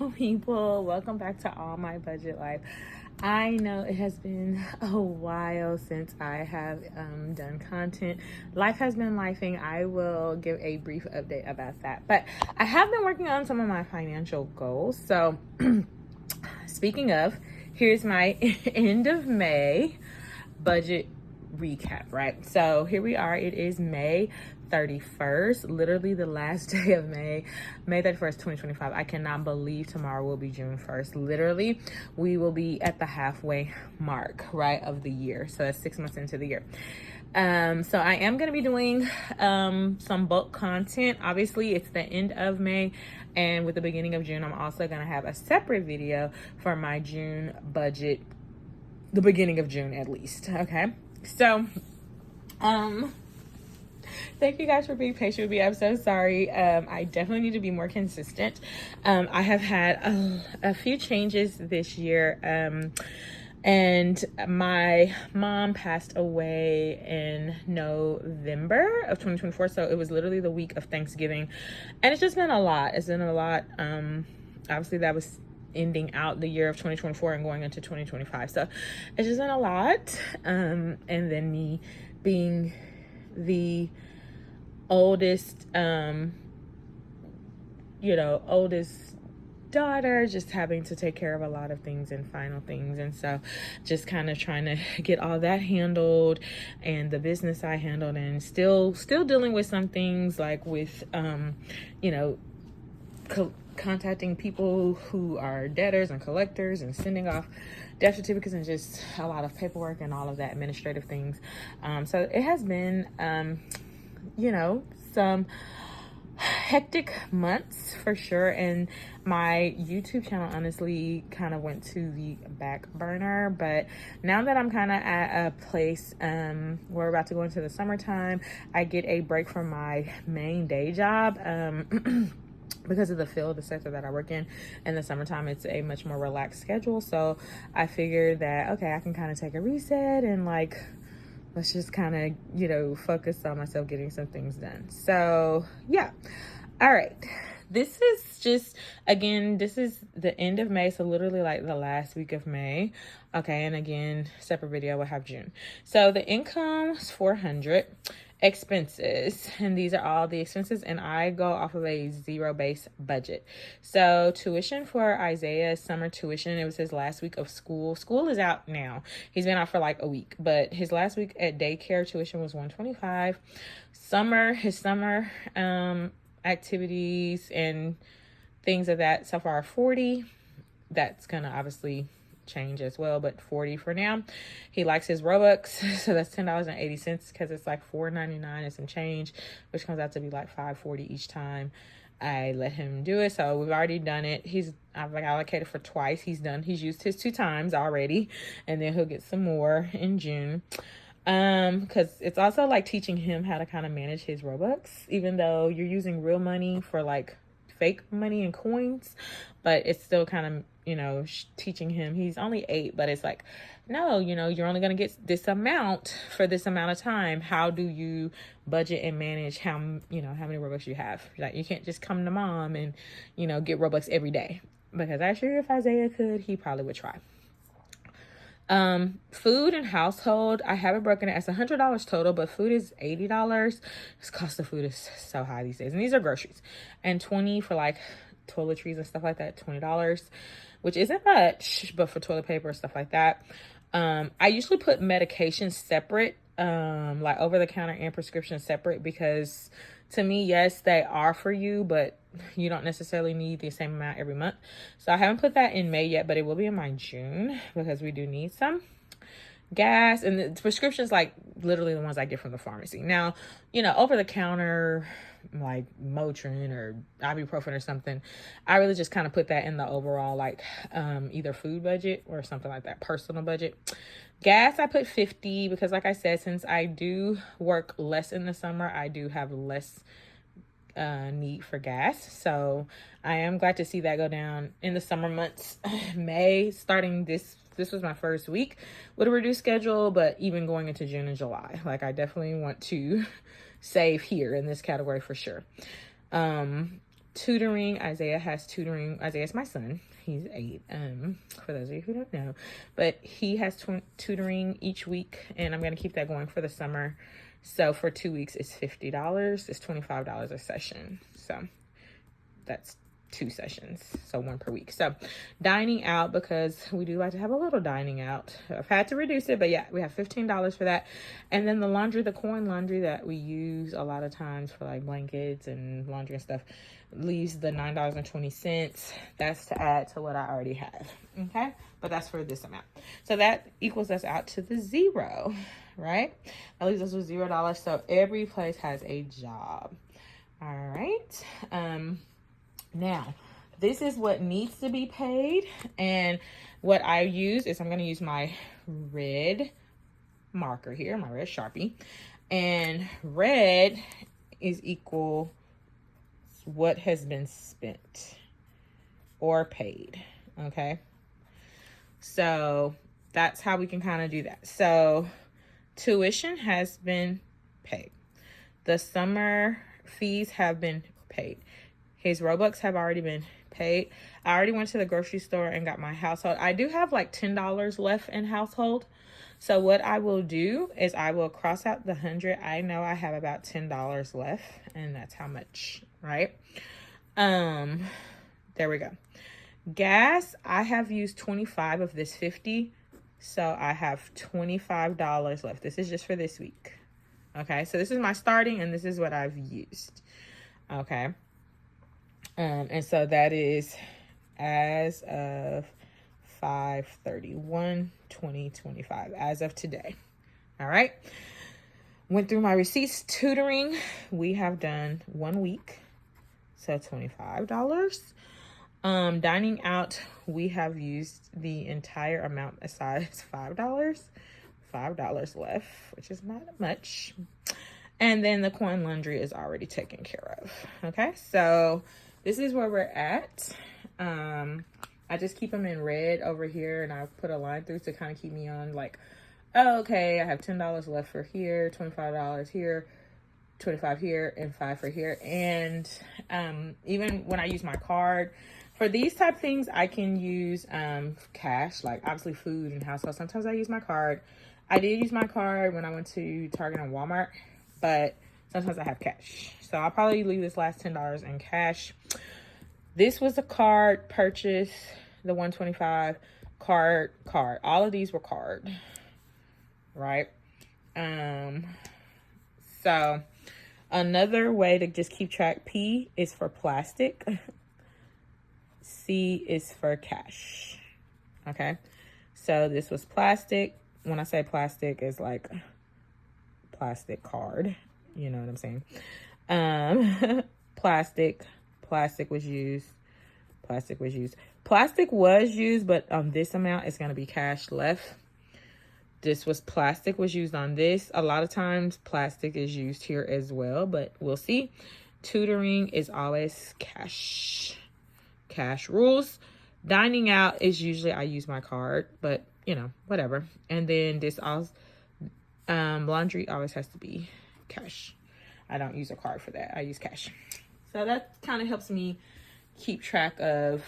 people, welcome back to All My Budget Life. I know it has been a while since I have done content. Life has been lifing. I will give a brief update about that, but I have been working on some of my financial goals. So speaking of, here's my end of May budget recap, right? So here we are. It is May 31st, literally the last day of May 31st, 2025. I cannot believe tomorrow will be June 1st. Literally, we will be at the halfway mark, right, of the year. So that's 6 months into the year. So I am going to be doing some bulk content. Obviously, it's the end of May, and with the beginning of June, I'm also going to have a separate video for my June budget, the beginning of June at least. Okay, so thank you guys for being patient with me. I'm so sorry. I definitely need to be more consistent. I have had a few changes this year. And my mom passed away in November of 2024. So it was literally the week of Thanksgiving. And it's just been a lot. It's been a lot. Obviously that was ending out the year of 2024 and going into 2025. So it's just been a lot. And then me being the oldest daughter, just having to take care of a lot of things and final things, and so just kind of trying to get all that handled, and the business I handled, and still dealing with some things like with contacting people who are debtors and collectors and sending off death certificates, and just a lot of paperwork and all of that administrative things. So it has been some hectic months for sure, and my YouTube channel honestly kind of went to the back burner. But now that I'm kind of at a place, we're about to go into the summertime, I get a break from my main day job because of the sector that I work in the summertime. It's a much more relaxed schedule, so I figured that okay, I can kind of take a reset and let's just kind of, focus on myself getting some things done. So yeah. All right. This is the end of May. So literally like the last week of May. Okay. And again, separate video will have June. So the income is 400. Expenses, and these are all the expenses, and I go off of a zero-based budget. So tuition for Isaiah, summer tuition, it was his last week of school. School is out now. He's been out for like a week, but his last week at daycare tuition was $125. His summer activities and things of that so far are $40. That's gonna obviously change as well, but $40 for now. He likes his Robux, so that's $10.80 because it's like $4.99 and some change, which comes out to be like $5.40 each time I let him do it. So we've already done it. I've allocated for twice. He's used his 2 times already, and then he'll get some more in June. Because it's also like teaching him how to kind of manage his Robux, even though you're using real money for like fake money and coins, but it's still kind of teaching him. He's only 8, but it's like, no, you're only going to get this amount for this amount of time. How do you budget and manage how many Robux you have? Like, you can't just come to mom and get Robux every day, because I'm sure if Isaiah could, he probably would try. Food and household, I have it broken as $100 total, but food is $80. The cost of food is so high these days, and these are groceries, and $20 for like toiletries and stuff like that. $20, which isn't much, but for toilet paper and stuff like that. I usually put medications separate, like over the counter and prescription separate, because to me, yes, they are for you, but you don't necessarily need the same amount every month. So I haven't put that in May yet, but it will be in my June, because we do need some. Gas and the prescriptions, like literally the ones I get from the pharmacy. Now, over the counter, like Motrin or ibuprofen or something, I really just kind of put that in the overall either food budget or something like that, personal budget. Gas, I put 50 because, like I said, since I do work less in the summer, I do have less need for gas. So I am glad to see that go down in the summer months. May, starting this was my first week with a reduced schedule, but even going into June and July, like I definitely want to save here in this category for sure. tutoring. Isaiah has tutoring. Isaiah's my son. He's 8. For those of you who don't know, but he has tutoring each week, and I'm going to keep that going for the summer. So for 2 weeks, it's $50. It's $25 a session. So that's 2 sessions, so 1 per week. So dining out, because we do like to have a little dining out. I've had to reduce it, but yeah, we have $15 for that. And then the laundry, the coin laundry that we use a lot of times for like blankets and laundry and stuff, leaves the $9.20. That's to add to what I already have. Okay, but that's for this amount. So that equals us out to the 0, right? That leaves us with $0. So every place has a job. All right. Now, this is what needs to be paid, and what I use is I'm going to use my red marker here, my red Sharpie, and red is equal what has been spent or paid, okay? So that's how we can kind of do that. So tuition has been paid. The summer fees have been paid. His Robux have already been paid. I already went to the grocery store and got my household. I do have like $10 left in household. So what I will do is I will cross out the 100. I know I have about $10 left, and that's how much, right? There we go. Gas, I have used 25 of this 50. So I have $25 left. This is just for this week. Okay, so this is my starting, and this is what I've used. Okay. And so that is as of 5/31/2025, as of today. All right. Went through my receipts. Tutoring, we have done 1 week, so $25. Dining out, we have used the entire amount besides $5. $5 left, which is not much. And then the coin laundry is already taken care of. Okay, so this is where we're at. I just keep them in red over here, and I put a line through to kind of keep me on like, oh, okay, I have $10 left for here, $25 here, 25 here, and 5 for here. And even when I use my card for these type of things, I can use cash, like obviously food and household. Sometimes I use my card. I did use my card when I went to Target and Walmart, but sometimes I have cash. So I'll probably leave this last $10 in cash. This was a card purchase, the 125 card. All of these were card, right? So another way to just keep track, P is for plastic. C is for cash. Okay. So this was plastic. When I say plastic, it's like plastic card. You know what I'm saying? Plastic was used. Plastic was used, but on this amount, it's going to be cash left. This was plastic was used on this. A lot of times plastic is used here as well, but we'll see. Tutoring is always cash. Cash rules. Dining out is usually I use my card, but you know, whatever. And then this also, laundry always has to be cash. I don't use a card for that. I use cash. So that kind of helps me keep track of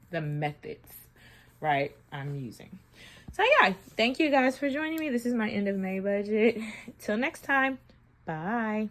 the methods, right, I'm using. So yeah, thank you guys for joining me. This is my end of May budget. Till next time, bye.